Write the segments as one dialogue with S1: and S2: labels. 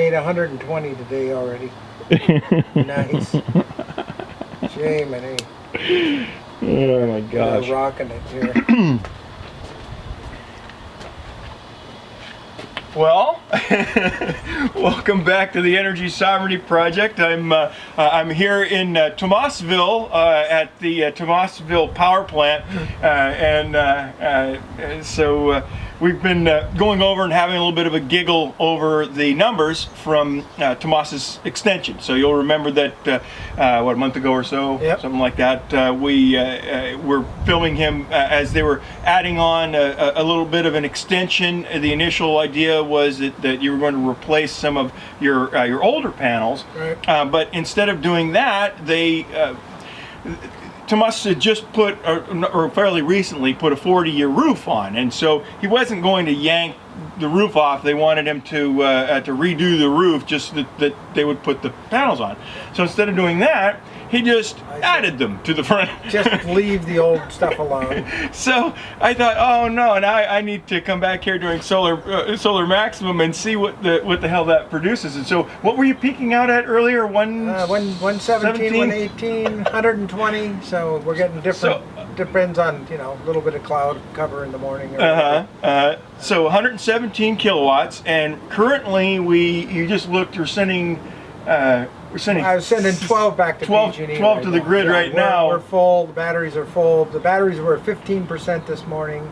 S1: made 120 today already. Nice. Jiminy.
S2: Oh my gosh.
S1: We're rocking it here.
S2: Well, welcome back to the Energy Sovereignty Project. I'm here in Tomasville at the Tomasville Power Plant, so we've been going over and having a little bit of a giggle over the numbers from Tomas's extension. So you'll remember that what, a month ago or so,
S1: yep,
S2: something like that, we were filming him as they were adding on a little bit of an extension. The initial idea was that you were going to replace some of your older panels,
S1: right.
S2: but instead of doing that, Tomas had just put, or fairly recently, put a 40-year roof on, and so he wasn't going to yank the roof off. They wanted him to redo the roof, just that they would put the panels on. So instead of doing that, he just added them to the front.
S1: Just leave the old stuff alone.
S2: So I thought, oh no, now I need to come back here during solar maximum and see what the hell that produces. And so, what were you peaking out at earlier?
S1: 117, 118, 120. So we're getting different. Depends on, a little bit of cloud cover in the morning.
S2: So 117 kilowatts, and currently you just looked. We're sending.
S1: I was sending 12 back to PG&E.
S2: 12 to the grid right now.
S1: We're full. The batteries are full. The batteries were 15% this morning,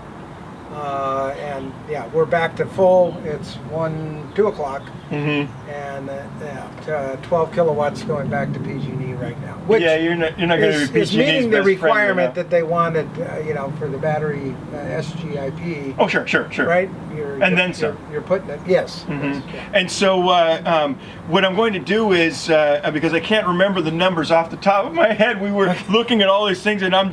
S1: and yeah, we're back to full. It's 2 o'clock, and 12 kilowatts going back to PG&E right now. Which
S2: you're not going to be PG&E's
S1: meeting the
S2: best
S1: requirement
S2: friend
S1: that they wanted, for the battery SGIP.
S2: Oh, sure.
S1: Right. You're putting it. Yes.
S2: Mm-hmm. And so what I'm going to do is, because I can't remember the numbers off the top of my head, we were looking at all these things, and I'm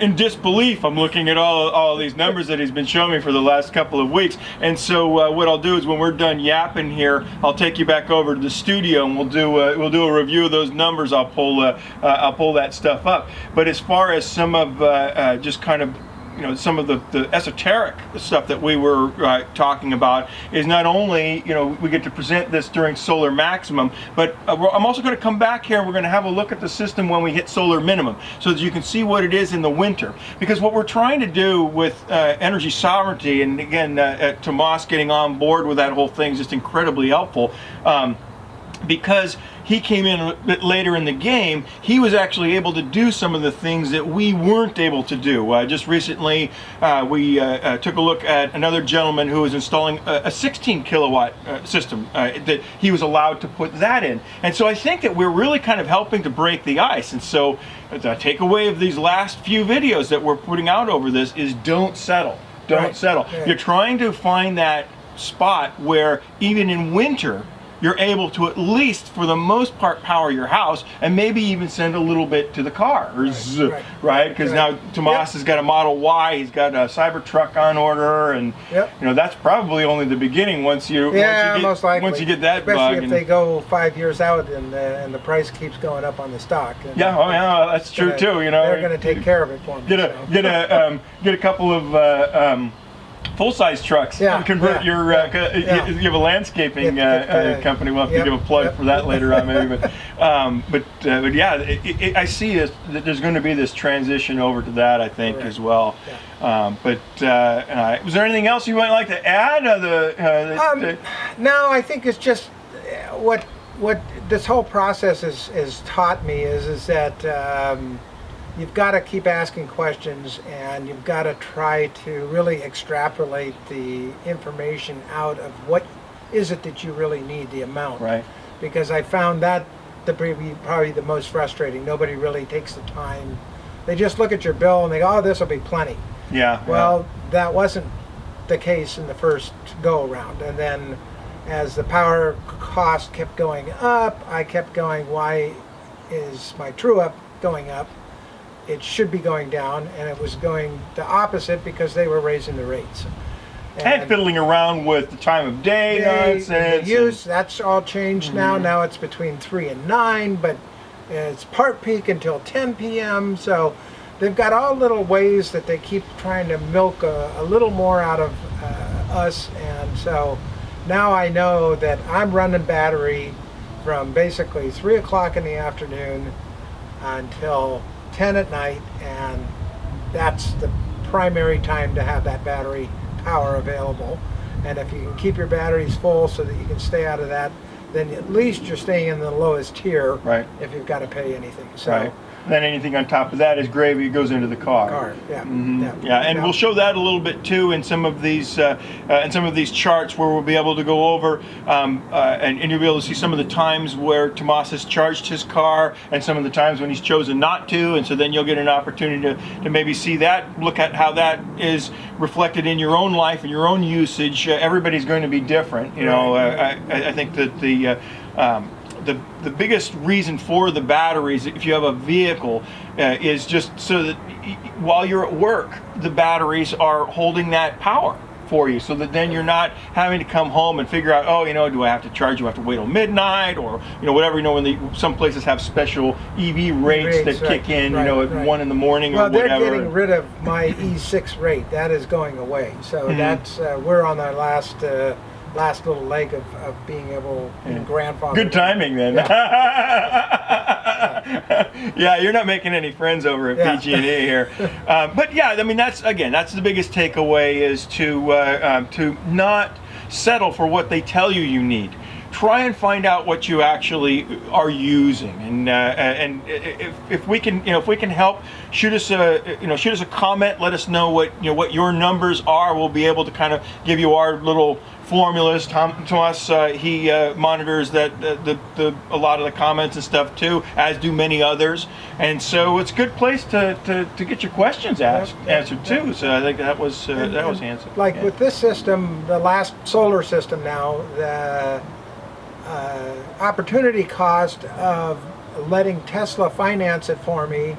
S2: in disbelief. I'm looking at all these numbers that he's been showing me for the last couple of weeks. And so what I'll do is, when we're done yapping here, I'll take you back over to the studio, and we'll do a review of those numbers. I'll pull that stuff up. But as far as some of just kind of some of the esoteric stuff that we were talking about is not only we get to present this during solar maximum, but I'm also going to come back here and we're going to have a look at the system when we hit solar minimum, so that you can see what it is in the winter. Because what we're trying to do with energy sovereignty, and again Tomas getting on board with that whole thing is just incredibly helpful, because he came in a bit later in the game. He was actually able to do some of the things that we weren't able to do. Just recently, we took a look at another gentleman who was installing a 16 kilowatt system, that he was allowed to put that in. And so I think that we're really kind of helping to break the ice. And so the takeaway of these last few videos that we're putting out over this is don't settle. Don't settle. Yeah. You're trying to find that spot where even in winter, you're able to at least, for the most part, power your house, and maybe even send a little bit to the cars, right? Because now Tomas has got a Model Y, he's got a Cybertruck on order, and that's probably once you
S1: most likely.
S2: once you get that
S1: especially
S2: bug.
S1: if they go 5 years out and the price keeps going up on the stock.
S2: That's true too.
S1: They're going to take care of it for me.
S2: Get a couple of full-size trucks and convert your you have a landscaping company. We'll have to give a plug for that later on maybe, but I see that there's going to be this transition over to that, I think, as well. Was there anything else you might like to add?
S1: No, I think it's just what this whole process has taught me is that you've got to keep asking questions, and you've got to try to really extrapolate the information out of what is it that you really need, the amount.
S2: Right.
S1: Because I found that to be probably the most frustrating. Nobody really takes the time. They just look at your bill and they go, oh, this will be plenty.
S2: Yeah.
S1: Well, that wasn't the case in the first go around. And then as the power cost kept going up, I kept going, why is my true up going up? It should be going down, and it was going the opposite because they were raising the rates.
S2: And fiddling around with the time of day nonsense.
S1: The use, that's all changed now. Now it's between 3 and 9, but it's part peak until 10 p.m. So they've got all little ways that they keep trying to milk a little more out of us, and so now I know that I'm running battery from basically 3 o'clock in the afternoon until 10 at night, and that's the primary time to have that battery power available. And if you can keep your batteries full so that you can stay out of that, then at least you're staying in the lowest tier.
S2: Right.
S1: If you've got to pay anything. So.
S2: Right. Then anything on top of that is gravy. It goes into the car.
S1: Yeah.
S2: Yeah, and we'll show that a little bit too in some of these charts where we'll be able to go over and you'll be able to see some of the times where Tomas has charged his car and some of the times when he's chosen not to, and so then you'll get an opportunity to maybe see that, look at how that is reflected in your own life and your own usage. Everybody's going to be different, you know. I think that the biggest reason for the batteries, if you have a vehicle, is just so that while you're at work, the batteries are holding that power for you, so that then you're not having to come home and figure out, oh, you know, do I have to charge? Do I have to wait till midnight, or you know, whatever. You know, when some places have special EV rates that kick in, you know, at 1 in the morning or whatever.
S1: Well, they're getting rid of my E6 rate. That is going away. So that's we're on our last little leg of being able to grandfather.
S2: Good timing then. Yeah, you're not making any friends over at PG&E here. But yeah, I mean, that's the biggest takeaway, is to not settle for what they tell you need. Try and find out what you actually are using, and if we can, you know, if we can help, shoot us a comment. Let us know what your numbers are. We'll be able to kind of give you our little formulas. Tomas, he monitors that a lot of the comments and stuff too, as do many others, and so it's a good place to get your questions answered too. So I think that was answered.
S1: Like with this system, the last solar system now, the opportunity cost of letting Tesla finance it for me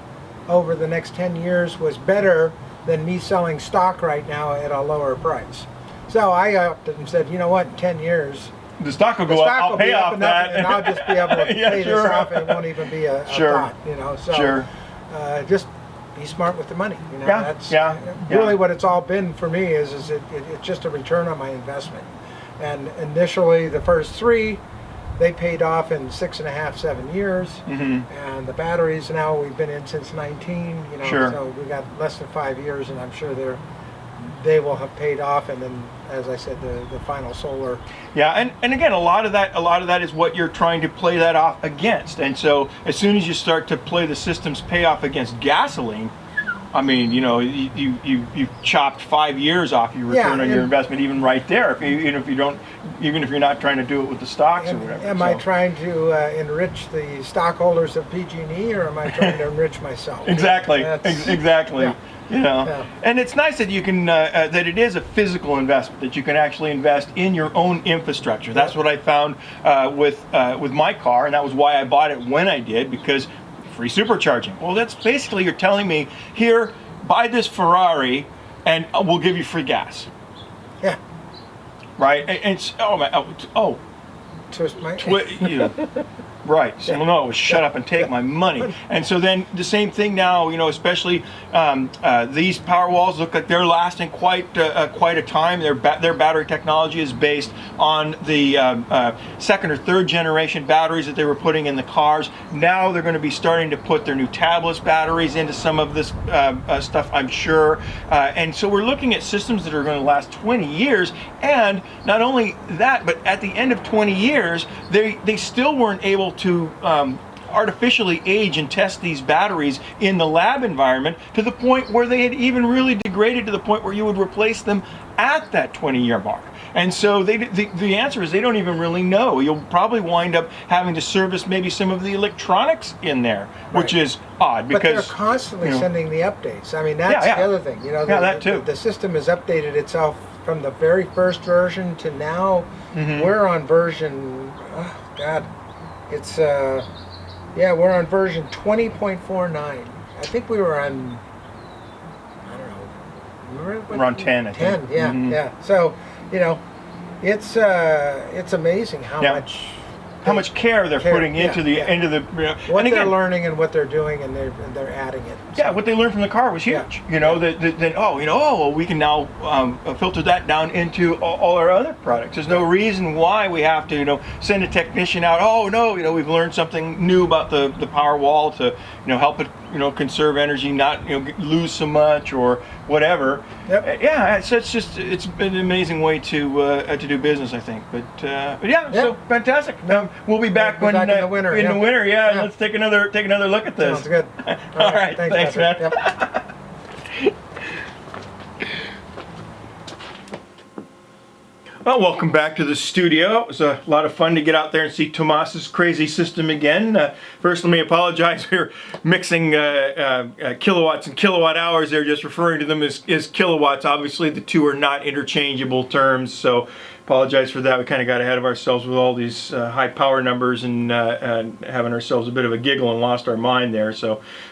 S1: over the next 10 years was better than me selling stock right now at a lower price. So I opted and said, you know what, in 10 years,
S2: the stock will go up, I'll pay off that.
S1: And I'll just be able to pay this off, and it won't even be a thought, you know. So just be smart with the money, you know. That's really what it's all been for me, is it's just a return on my investment. And initially, the first 3, they paid off in 6.5, 7 years, and the batteries now we've been in since 19. You know, so we got less than 5 years, and I'm sure they will have paid off. And then, as I said, the final solar.
S2: Yeah, and again, a lot of that is what you're trying to play that off against. And so, as soon as you start to play the system's payoff against gasoline, I mean, you know, you've chopped 5 years off your return on your investment, even right there. Even if you're not trying to do it with the stocks or whatever.
S1: Am I trying to enrich the stockholders of PG&E, or am I trying to enrich myself?
S2: Exactly. Exactly.
S1: Yeah.
S2: You know, and it's nice that you can that it is a physical investment, that you can actually invest in your own infrastructure. That's what I found with my car, and that was why I bought it when I did, because free supercharging. Well, that's basically, you're telling me, here, buy this Ferrari and we'll give you free gas.
S1: Yeah.
S2: Right? And it's,
S1: twist my
S2: right. So no, shut up and take my money. And so then the same thing now, you know, especially these Powerwalls look like they're lasting quite a time. Their battery technology is based on the 2nd or 3rd generation batteries that they were putting in the cars. Now they're going to be starting to put their new tablets batteries into some of this stuff, I'm sure. And so we're looking at systems that are going to last 20 years. And not only that, but at the end of 20 years, they still weren't able to artificially age and test these batteries in the lab environment to the point where they had even really degraded to the point where you would replace them at that 20-year mark. And so the answer is they don't even really know. You'll probably wind up having to service maybe some of the electronics in there, which is odd, because
S1: but they're constantly sending the updates. I mean, that's the other thing. You know,
S2: that too.
S1: The system has updated itself from the very first version to now. We're on version, it's we're on version 20.49. I think we were on, I don't know,
S2: we're on 10, I think.
S1: 10, yeah. So, you know, it's amazing how much
S2: how much care they're putting into the
S1: yeah.
S2: into the.
S1: What
S2: and again,
S1: they're learning and what they're doing, and they're adding it.
S2: yeah, what they learned from the car was huge.
S1: Yeah.
S2: You know, well, we can now filter that down into all our other products. There's no reason why we have to, send a technician out. Oh no, we've learned something new about the power wall to, help it, conserve energy, not, lose so much or whatever.
S1: Yep.
S2: Yeah, it's been an amazing way to do business, I think. But yeah, so fantastic. We'll be back
S1: in the winter.
S2: In the winter, yeah. Let's take another look at this.
S1: Sounds good.
S2: All right. Thanks, man.
S1: Yep.
S2: Well, welcome back to the studio. It was a lot of fun to get out there and see Tomas's crazy system again. First, let me apologize. We were mixing kilowatts and kilowatt hours. They're just referring to them as kilowatts. Obviously, the two are not interchangeable terms, so apologize for that. We kind of got ahead of ourselves with all these high power numbers and having ourselves a bit of a giggle and lost our mind there.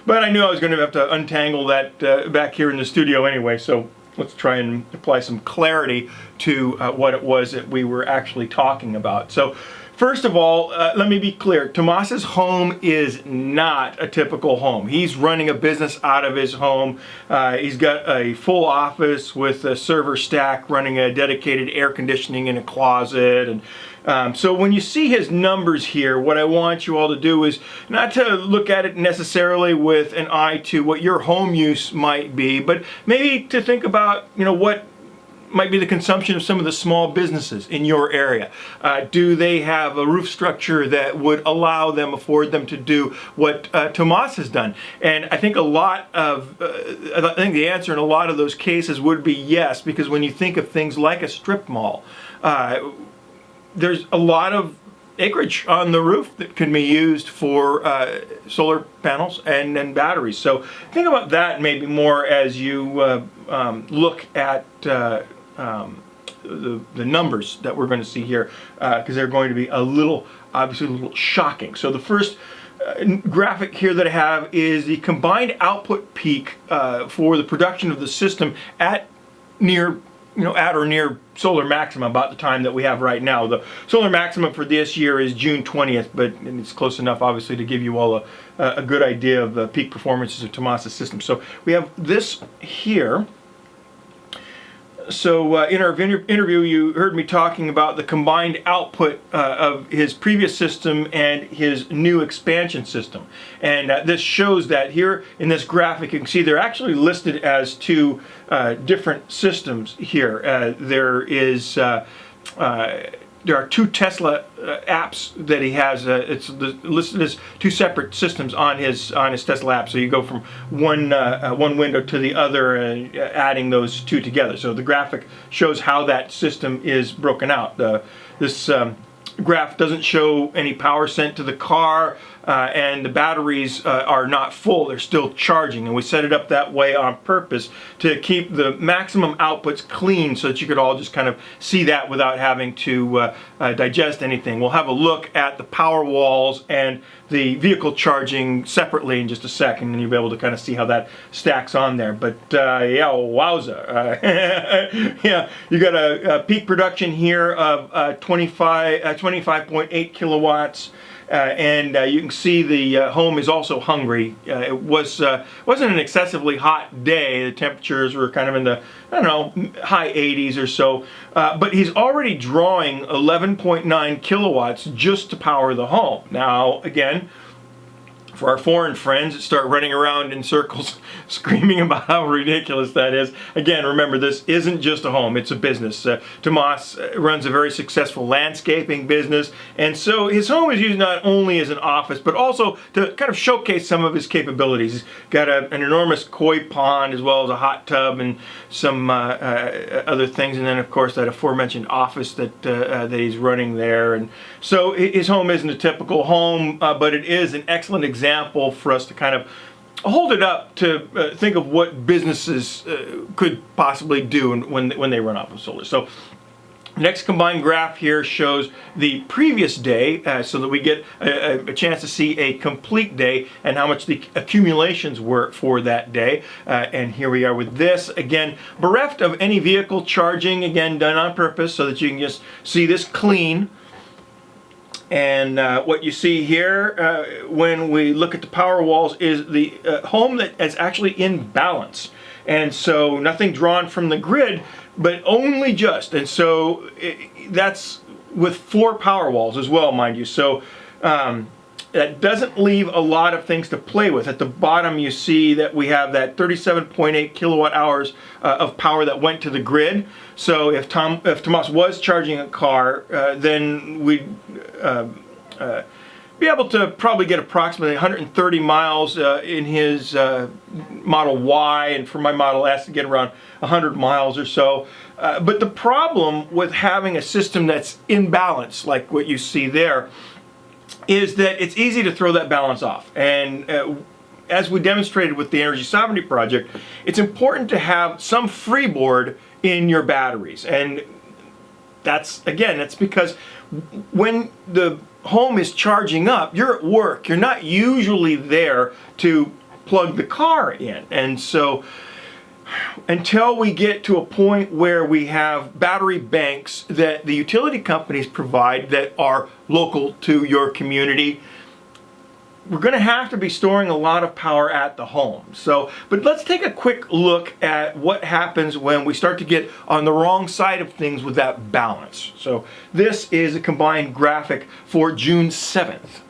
S2: But I knew I was going to have to untangle that back here in the studio anyway. So let's try and apply some clarity to what it was that we were actually talking about. So first of all, let me be clear. Tomas's home is not a typical home. He's running a business out of his home. He's got a full office with a server stack, running a dedicated air conditioning in a closet. And so when you see his numbers here, what I want you all to do is not to look at it necessarily with an eye to what your home use might be, but maybe to think about, what might be the consumption of some of the small businesses in your area. Do they have a roof structure that would afford them to do what Tomas has done? And I think I think the answer in a lot of those cases would be yes, because when you think of things like a strip mall, there's a lot of acreage on the roof that can be used for solar panels and batteries. So think about that maybe more as you look at the numbers that we're going to see here, because they're going to be obviously a little shocking. So the first graphic here that I have is the combined output peak for the production of the system at or near solar maximum, about the time that we have right now. The solar maximum for this year is June 20th, but it's close enough obviously to give you all a good idea of the peak performances of Tomas's system. So we have this here. So in our interview, you heard me talking about the combined output of his previous system and his new expansion system. And this shows that here in this graphic, you can see they're actually listed as two different systems here. There are two Tesla apps that he has. It's listed as two separate systems on his Tesla app. So you go from one window to the other, adding those two together. So the graphic shows how that system is broken out. This graph doesn't show any power sent to the car, and the batteries are not full. They're still charging, and we set it up that way on purpose to keep the maximum outputs clean so that you could all just kind of see that without having to digest anything. We'll have a look at the power walls and the vehicle charging separately in just a second, and you'll be able to kind of see how that stacks on there. But yeah, wowza. Yeah, you got a peak production here of 25.8 kilowatts. And you can see the home is also hungry. It wasn't an excessively hot day. The temperatures were kind of in the, high 80s or so. But he's already drawing 11.9 kilowatts just to power the home. Now, again, for our foreign friends that start running around in circles screaming about how ridiculous that is. Again, remember, this isn't just a home, it's a business. Tomas runs a very successful landscaping business, and so his home is used not only as an office, but also to kind of showcase some of his capabilities. He's got an enormous koi pond, as well as a hot tub and some other things, and then of course that aforementioned office that he's running there. And so his home isn't a typical home, but it is an excellent example for us to kind of hold it up to think of what businesses could possibly do when they run off of solar. So the next combined graph here shows the previous day, so that we get a chance to see a complete day and how much the accumulations were for that day. And here we are with this, again, bereft of any vehicle charging, again done on purpose so that you can just see this clean. And what you see here when we look at the power walls is the home that is actually in balance. And so nothing drawn from the grid, but only just. And so that's with 4 power walls as well, mind you. So that doesn't leave a lot of things to play with. At the bottom you see that we have that 37.8 kilowatt hours of power that went to the grid. So if Tomas was charging a car, then we'd be able to probably get approximately 130 miles in his Model Y, and for my Model S to get around 100 miles or so. But the problem with having a system that's in balance, like what you see there, is that it's easy to throw that balance off. And as we demonstrated with the Energy Sovereignty Project, it's important to have some freeboard in your batteries. And that's because when the home is charging up, you're at work. You're not usually there to plug the car in. And so until we get to a point where we have battery banks that the utility companies provide that are local to your community, we're going to have to be storing a lot of power at the home. So, but let's take a quick look at what happens when we start to get on the wrong side of things with that balance. So this is a combined graphic for June 7th.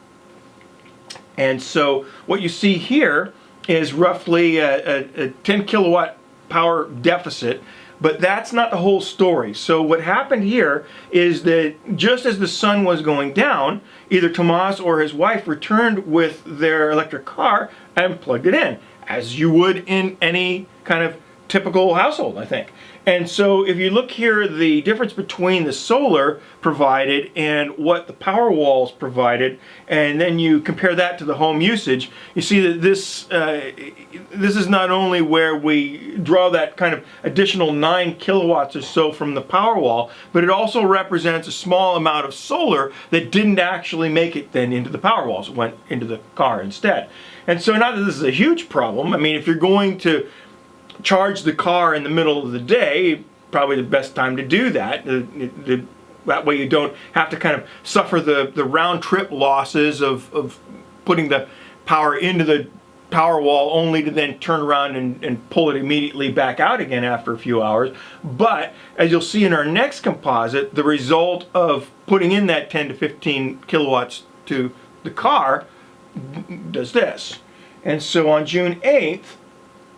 S2: And so what you see here is roughly a 10 kilowatt power deficit, but that's not the whole story. So what happened here is that just as the sun was going down, either Tomas or his wife returned with their electric car and plugged it in, as you would in any kind of typical household, I think. And so if you look here, the difference between the solar provided and what the power walls provided, and then you compare that to the home usage, you see that this is not only where we draw that kind of additional 9 kilowatts or so from the power wall, but it also represents a small amount of solar that didn't actually make it then into the power walls. It went into the car instead. And so not that this is a huge problem. I mean, if you're going to charge the car in the middle of the day, probably the best time to do that. That way you don't have to kind of suffer the round trip losses of putting the power into the power wall only to then turn around and pull it immediately back out again after a few hours. But as you'll see in our next composite, the result of putting in that 10 to 15 kilowatts to the car does this. And so on June 8th,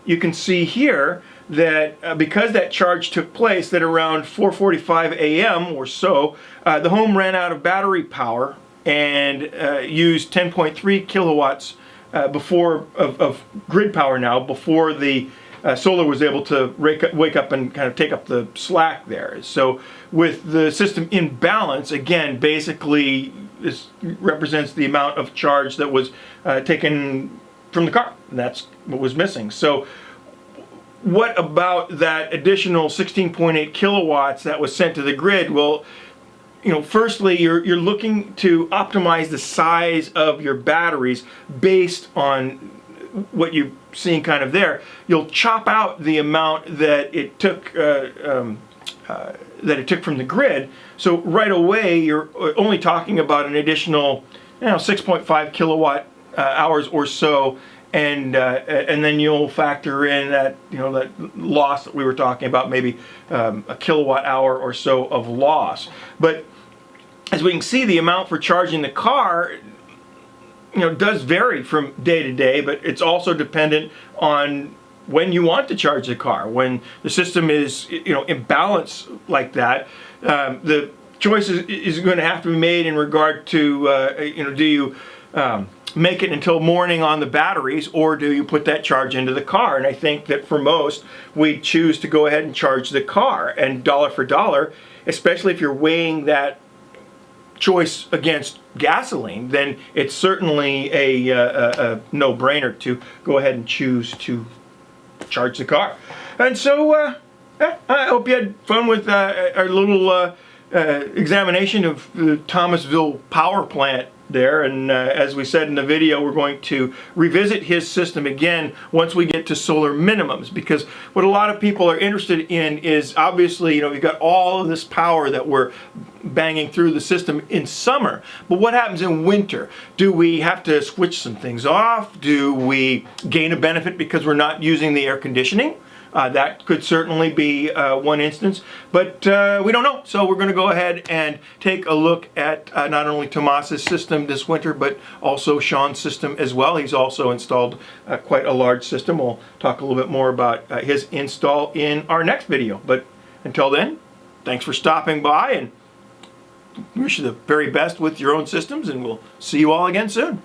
S2: you can see here that because that charge took place, that around 4:45 a.m. or so, the home ran out of battery power and used 10.3 kilowatts of grid power now, before the solar was able to wake up and kind of take up the slack there. So with the system in balance, again, basically this represents the amount of charge that was taken from the car. And that's what was missing. So what about that additional 16.8 kilowatts that was sent to the grid? Well, firstly, you're looking to optimize the size of your batteries based on what you're seeing kind of there. You'll chop out the amount that it took from the grid. So right away, you're only talking about an additional 6.5 kilowatt hours or so, and then you'll factor in that that loss that we were talking about, maybe a kilowatt hour or so of loss. But as we can see, the amount for charging the car does vary from day to day, but it's also dependent on when you want to charge the car. When the system is in balance like that, the choice is going to have to be made in regard to do you make it until morning on the batteries, or do you put that charge into the car? And I think that for most, we choose to go ahead and charge the car. And dollar for dollar, especially if you're weighing that choice against gasoline, then it's certainly a no-brainer to go ahead and choose to charge the car. And so I hope you had fun with our little examination of the Thomasville power plant there. And as we said in the video, we're going to revisit his system again once we get to solar minimums, because what a lot of people are interested in is obviously, we've got all of this power that we're banging through the system in summer, but what happens in winter? Do we have to switch some things off? Do we gain a benefit because we're not using the air conditioning? That could certainly be one instance, but we don't know. So we're going to go ahead and take a look at not only Tomas's system this winter, but also Sean's system as well. He's also installed quite a large system. We'll talk a little bit more about his install in our next video. But until then, thanks for stopping by, and wish you the very best with your own systems, and we'll see you all again soon.